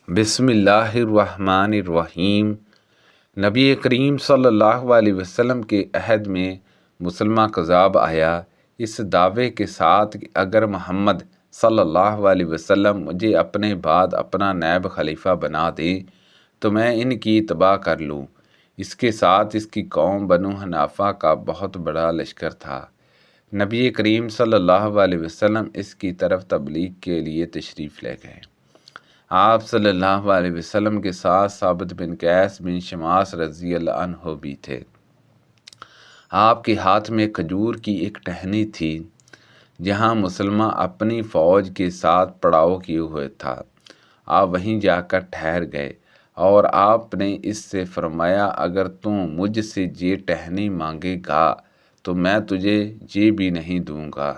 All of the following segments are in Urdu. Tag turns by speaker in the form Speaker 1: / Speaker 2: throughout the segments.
Speaker 1: بسم اللہ الرحمن الرحیم۔ نبی کریم صلی اللہ علیہ وسلم کے عہد میں مسلمہ کذاب آیا اس دعوے کے ساتھ کہ اگر محمد صلی اللہ علیہ وسلم مجھے اپنے بعد اپنا نائب خلیفہ بنا دیں تو میں ان کی اتباع کر لوں۔ اس کے ساتھ اس کی قوم بنو حنیفہ کا بہت بڑا لشکر تھا۔ نبی کریم صلی اللہ علیہ وسلم اس کی طرف تبلیغ کے لیے تشریف لے گئے۔ آپ صلی اللہ علیہ وسلم کے ساتھ ثابت بن قیس بن شماس رضی اللہ عنہ بھی تھے۔ آپ کے ہاتھ میں کھجور کی ایک ٹہنی تھی جہاں مسلمہ اپنی فوج کے ساتھ پڑاؤ کیے ہوئے تھا۔ آپ وہیں جا کر ٹھہر گئے اور آپ نے اس سے فرمایا اگر تم مجھ سے یہ ٹہنی مانگے گا تو میں تجھے یہ بھی نہیں دوں گا،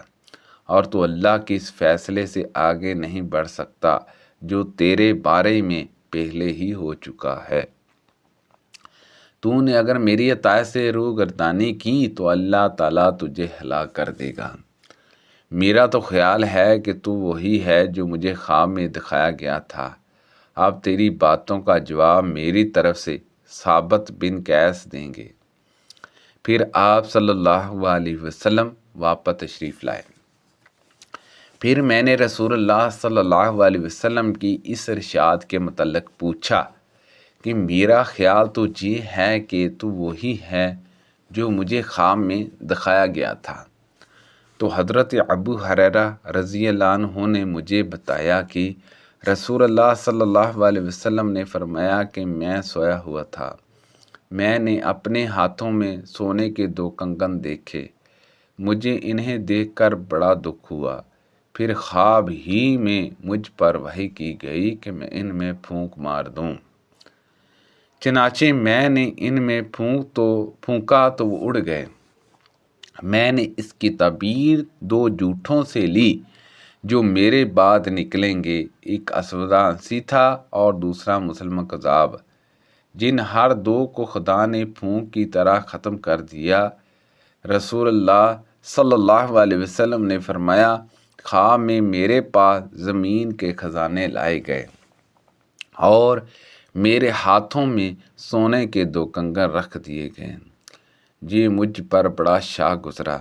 Speaker 1: اور تو اللہ کے اس فیصلے سے آگے نہیں بڑھ سکتا جو تیرے بارے میں پہلے ہی ہو چکا ہے۔ تو نے اگر میری اطاعت سے روگردانی کی تو اللہ تعالیٰ تجھے ہلاک کر دے گا۔ میرا تو خیال ہے کہ تو وہی ہے جو مجھے خواب میں دکھایا گیا تھا۔ اب تیری باتوں کا جواب میری طرف سے ثابت بن قیس دیں گے۔ پھر آپ صلی اللہ علیہ وسلم واپس تشریف لائے۔ پھر میں نے رسول اللہ صلی اللہ علیہ وسلم کی اس ارشاد کے متعلق پوچھا کہ میرا خیال تو یہ ہے کہ تو وہی ہے جو مجھے خواب میں دکھایا گیا تھا۔ تو حضرت ابو ہریرہ رضی اللہ عنہ نے مجھے بتایا کہ رسول اللہ صلی اللہ علیہ وسلم نے فرمایا کہ میں سویا ہوا تھا، میں نے اپنے ہاتھوں میں سونے کے 2 کنگن دیکھے، مجھے انہیں دیکھ کر بڑا دکھ ہوا۔ پھر خواب ہی میں مجھ پر وحی کی گئی کہ میں ان میں پھونک مار دوں۔ چنانچہ میں نے ان میں پھونکا تو وہ اڑ گئے۔ میں نے اس کی تعبیر 2 جھوٹوں سے لی جو میرے بعد نکلیں گے، ایک اسودہ انسی تھا اور دوسرا مسلمہ کذاب، جن ہر 2 کو خدا نے پھونک کی طرح ختم کر دیا۔ رسول اللہ صلی اللہ علیہ وسلم نے فرمایا خواب میں میرے پاس زمین کے خزانے لائے گئے اور میرے ہاتھوں میں سونے کے 2 کنگن رکھ دیے گئے۔ یہ مجھ پر بڑا شاہ گزرا۔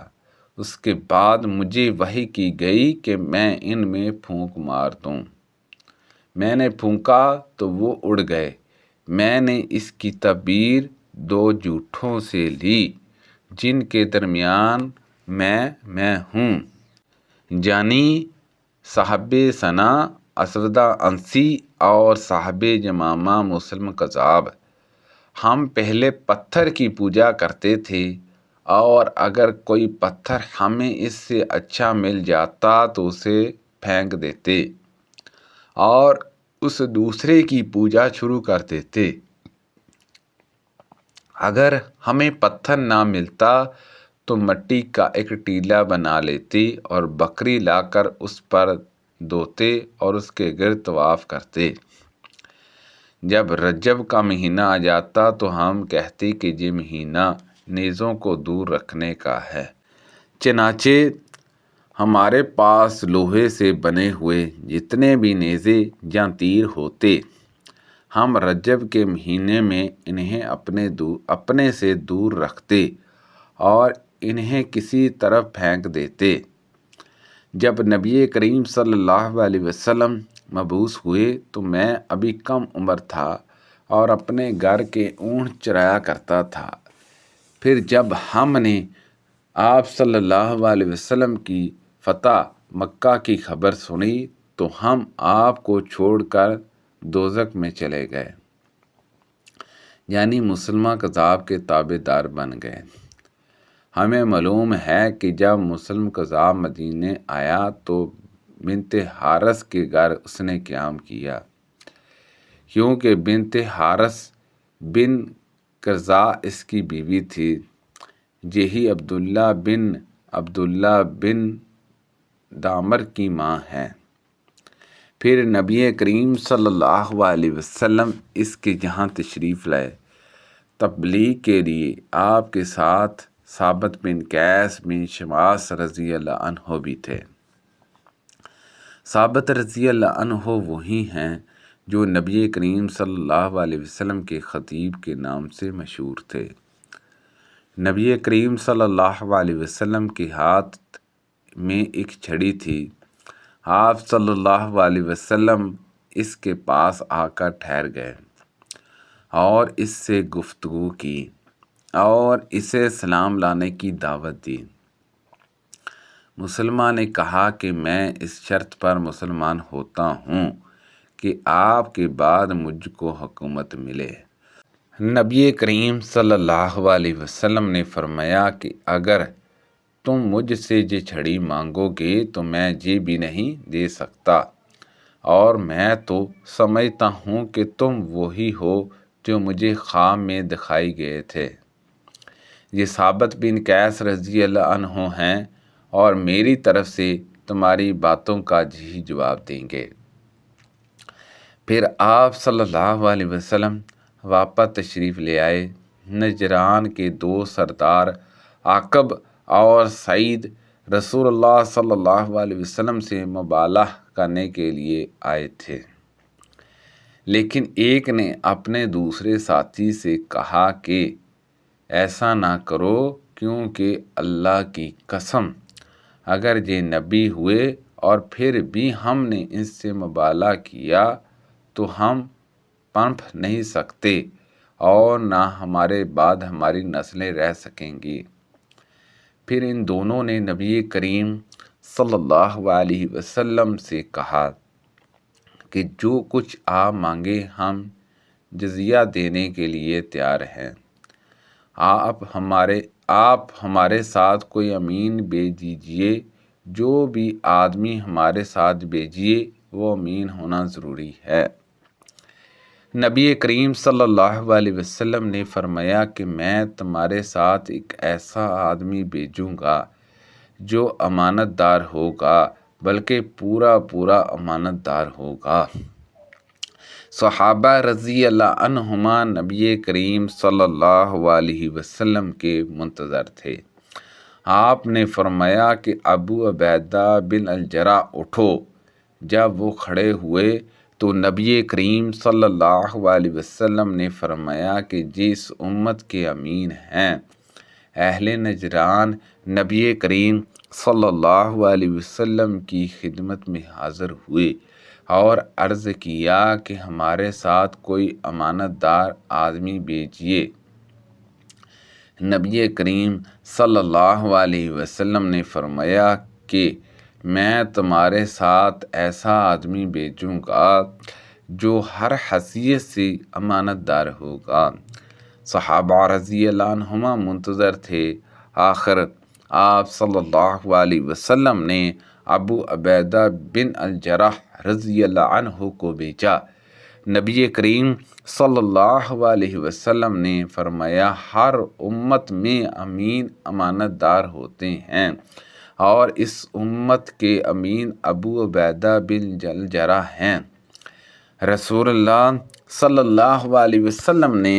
Speaker 1: اس کے بعد مجھے وحی کی گئی کہ میں ان میں پھونک مار دوں۔ میں نے پھونکا تو وہ اڑ گئے۔ میں نے اس کی تعبیر 2 جھوٹوں سے لی جن کے درمیان میں ہوں، یعنی صاحب ثنا اسودہ انسی اور صاحب یمامہ مسلم کذاب۔ ہم پہلے پتھر کی پوجا کرتے تھے اور اگر کوئی پتھر ہمیں اس سے اچھا مل جاتا تو اسے پھینک دیتے اور اس دوسرے کی پوجا شروع کر دیتے۔ اگر ہمیں پتھر نہ ملتا تو مٹی کا ایک ٹیلا بنا لیتے اور بکری لا کر اس پر دھوتے اور اس کے گرد طواف کرتے۔ جب رجب کا مہینہ آ جاتا تو ہم کہتے کہ یہ مہینہ نیزوں کو دور رکھنے کا ہے، چنانچہ ہمارے پاس لوہے سے بنے ہوئے جتنے بھی نیزے یا تیر ہوتے، ہم رجب کے مہینے میں انہیں اپنے سے دور رکھتے اور انہیں کسی طرف پھینک دیتے۔ جب نبی کریم صلی اللہ علیہ وسلم مبعوث ہوئے تو میں ابھی کم عمر تھا اور اپنے گھر کے اونٹ چرایا کرتا تھا۔ پھر جب ہم نے آپ صلی اللہ علیہ وسلم کی فتح مکہ کی خبر سنی تو ہم آپ کو چھوڑ کر دوزخ میں چلے گئے، یعنی مسلمہ کذاب کے تابع دار بن گئے۔ ہمیں معلوم ہے کہ جب مسلم کذاب مدینے آیا تو بنت حارث کے گھر اس نے قیام کیا، کیونکہ بنت حارث بن قرظہ اس کی بیوی تھی۔ یہی عبداللہ بن دامر کی ماں ہے۔ پھر نبی کریم صلی اللہ علیہ وسلم اس کے جہاں تشریف لائے۔ تبلیغ کے لیے آپ کے ساتھ ثابت بن قیس بن شماس رضی اللہ عنہ بھی تھے۔ ثابت رضی اللہ عنہ وہی ہیں جو نبی کریم صلی اللہ علیہ وسلم کے خطیب کے نام سے مشہور تھے۔ نبی کریم صلی اللہ علیہ وسلم کے ہاتھ میں ایک چھڑی تھی۔ آپ صلی اللہ علیہ وسلم اس کے پاس آ کر ٹھہر گئے اور اس سے گفتگو کی اور اسے سلام لانے کی دعوت دی۔ مسلمہ نے کہا کہ میں اس شرط پر مسلمان ہوتا ہوں کہ آپ کے بعد مجھ کو حکومت ملے۔ نبی کریم صلی اللہ علیہ وسلم نے فرمایا کہ اگر تم مجھ سے یہ چھڑی مانگو گے تو میں یہ بھی نہیں دے سکتا، اور میں تو سمجھتا ہوں کہ تم وہی ہو جو مجھے خواب میں دکھائی گئے تھے۔ یہ ثابت بن قیس رضی اللہ عنہ ہیں اور میری طرف سے تمہاری باتوں کا یہی جواب دیں گے۔ پھر آپ صلی اللہ علیہ وسلم واپس تشریف لے آئے۔ نجران کے 2 سردار عقب اور سعید رسول اللہ صلی اللہ علیہ وسلم سے مبالغہ کرنے کے لیے آئے تھے، لیکن ایک نے اپنے دوسرے ساتھی سے کہا کہ ایسا نہ کرو، کیونکہ اللہ کی قسم اگر یہ نبی ہوئے اور پھر بھی ہم نے اس سے مبالغہ کیا تو ہم پنپ نہیں سکتے اور نہ ہمارے بعد ہماری نسلیں رہ سکیں گی۔ پھر ان دونوں نے نبی کریم صلی اللہ علیہ وسلم سے کہا کہ جو کچھ آپ مانگے ہم جزیہ دینے کے لیے تیار ہیں۔ آپ ہمارے ساتھ کوئی امین بھیج دیجیے، جو بھی آدمی ہمارے ساتھ بھیجیے وہ امین ہونا ضروری ہے۔ نبی کریم صلی اللہ علیہ وسلم نے فرمایا کہ میں تمہارے ساتھ ایک ایسا آدمی بھیجوں گا جو امانت دار ہوگا، بلکہ پورا امانت دار ہوگا۔ صحابہ رضی اللہ عنہما نبی کریم صلی اللہ علیہ وسلم کے منتظر تھے۔ آپ نے فرمایا کہ ابو عبیدہ بن الجراح اٹھو۔ جب وہ کھڑے ہوئے تو نبی کریم صلی اللہ علیہ وسلم نے فرمایا کہ جس امت کے امین ہیں۔ اہل نجران نبی کریم صلی اللہ علیہ وسلم کی خدمت میں حاضر ہوئے اور عرض کیا کہ ہمارے ساتھ کوئی امانت دار آدمی بھیجیے۔ نبی کریم صلی اللہ علیہ وسلم نے فرمایا کہ میں تمہارے ساتھ ایسا آدمی بھیجوں گا جو ہر حیثیت سے امانت دار ہوگا۔ صحابہ رضی اللہ عنہما منتظر تھے۔ آخر آپ صلی اللہ علیہ وسلم نے ابو عبیدہ بن الجراح رضی اللہ عنہ کو بھیجا۔ نبی کریم صلی اللہ علیہ وسلم نے فرمایا ہر امت میں امین امانت دار ہوتے ہیں، اور اس امت کے امین ابو عبیدہ بن الجراح ہیں۔ رسول اللہ صلی اللہ علیہ وسلم نے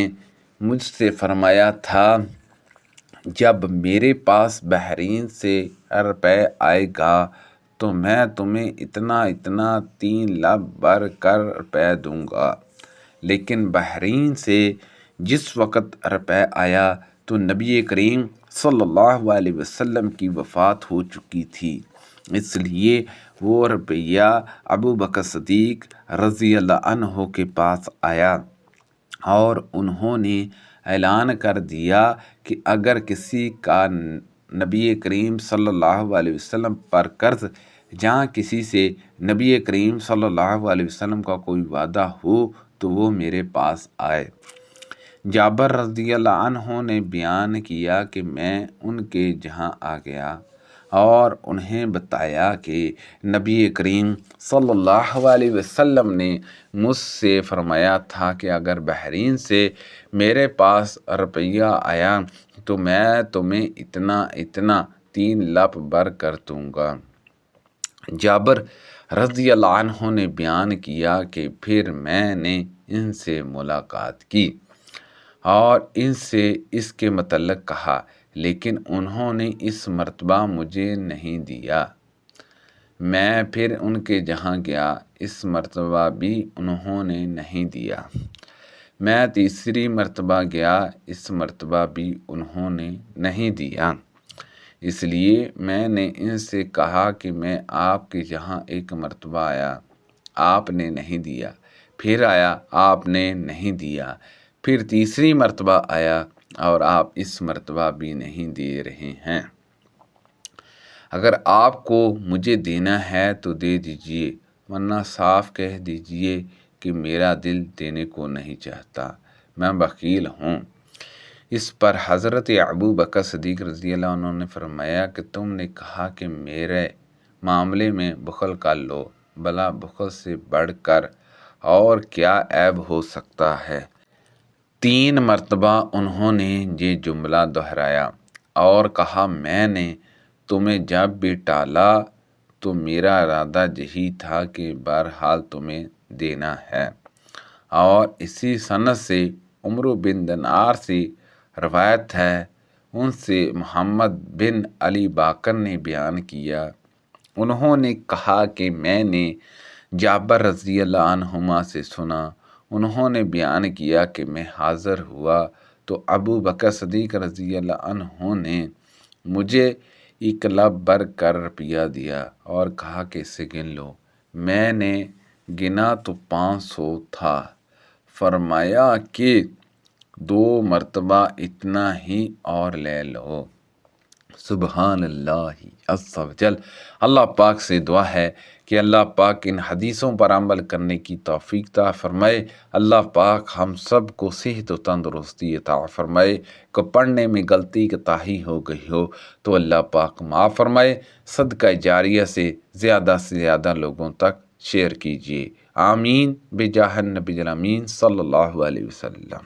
Speaker 1: مجھ سے فرمایا تھا جب میرے پاس بحرین سے روپے آئے گا تو میں تمہیں اتنا 3 لب بھر کر روپے دوں گا، لیکن بحرین سے جس وقت روپے آیا تو نبی کریم صلی اللہ علیہ وسلم کی وفات ہو چکی تھی، اس لیے وہ روپیہ ابو بکر صدیق رضی اللہ عنہ کے پاس آیا اور انہوں نے اعلان کر دیا کہ اگر کسی کا نبی کریم صلی اللہ علیہ وسلم پر قرض جہاں کسی سے نبی کریم صلی اللہ علیہ وسلم کا کوئی وعدہ ہو تو وہ میرے پاس آئے۔ جابر رضی اللہ عنہ نے بیان کیا کہ میں ان کے جہاں آ گیا اور انہیں بتایا کہ نبی کریم صلی اللہ علیہ وسلم نے مجھ سے فرمایا تھا کہ اگر بحرین سے میرے پاس روپیہ آیا تو میں تمہیں اتنا 3 لب بھر کر دوں گا۔ جابر رضی اللہ عنہ نے بیان کیا کہ پھر میں نے ان سے ملاقات کی اور ان سے اس کے متعلق کہا، لیکن انہوں نے اس مرتبہ مجھے نہیں دیا۔ میں پھر ان کے جہاں گیا، اس مرتبہ بھی انہوں نے نہیں دیا۔ میں تیسری مرتبہ گیا، اس مرتبہ بھی انہوں نے نہیں دیا۔ اس لیے میں نے ان سے کہا کہ میں آپ کے یہاں ایک مرتبہ آیا، آپ نے نہیں دیا، پھر آیا، آپ نے نہیں دیا، پھر تیسری مرتبہ آیا اور آپ اس مرتبہ بھی نہیں دے رہے ہیں۔ اگر آپ کو مجھے دینا ہے تو دے دیجئے، ورنہ صاف کہہ دیجئے کہ میرا دل دینے کو نہیں چاہتا، میں بخیل ہوں۔ اس پر حضرت ابو بکر صدیق رضی اللہ عنہ نے فرمایا کہ تم نے کہا کہ میرے معاملے میں بخل کر لو، بھلا بخل سے بڑھ کر اور کیا عیب ہو سکتا ہے؟ 3 مرتبہ انہوں نے یہ جملہ دہرایا اور کہا میں نے تمہیں جب بھی ٹالا تو میرا ارادہ یہی تھا کہ بہرحال تمہیں دینا ہے۔ اور اسی سند سے عمرو بن دینار سے روایت ہے، ان سے محمد بن علی باقر نے بیان کیا، انہوں نے کہا کہ میں نے جابر رضی اللہ عنہما سے سنا، انہوں نے بیان کیا کہ میں حاضر ہوا تو ابو بکر صدیق رضی اللہ عنہ نے مجھے 1 لب بھر کر روپیہ دیا اور کہا کہ اسے گن لو۔ میں نے گنا تو 500 تھا، فرمایا کہ 2 مرتبہ اتنا ہی اور لے لو۔ سبحان اللہ عز و جل۔ اللہ پاک سے دعا ہے کہ اللہ پاک ان حدیثوں پر عمل کرنے کی توفیق عطا فرمائے۔ اللہ پاک ہم سب کو صحت و تندرستی عطا فرمائے۔ کو پڑھنے میں غلطی کوتاہی ہو گئی ہو تو اللہ پاک معاف فرمائے۔ صدقہ جاریہ سے زیادہ لوگوں تک شیئر کیجیے۔ آمین بجاہ النبی الامین صلی اللہ علیہ وسلم۔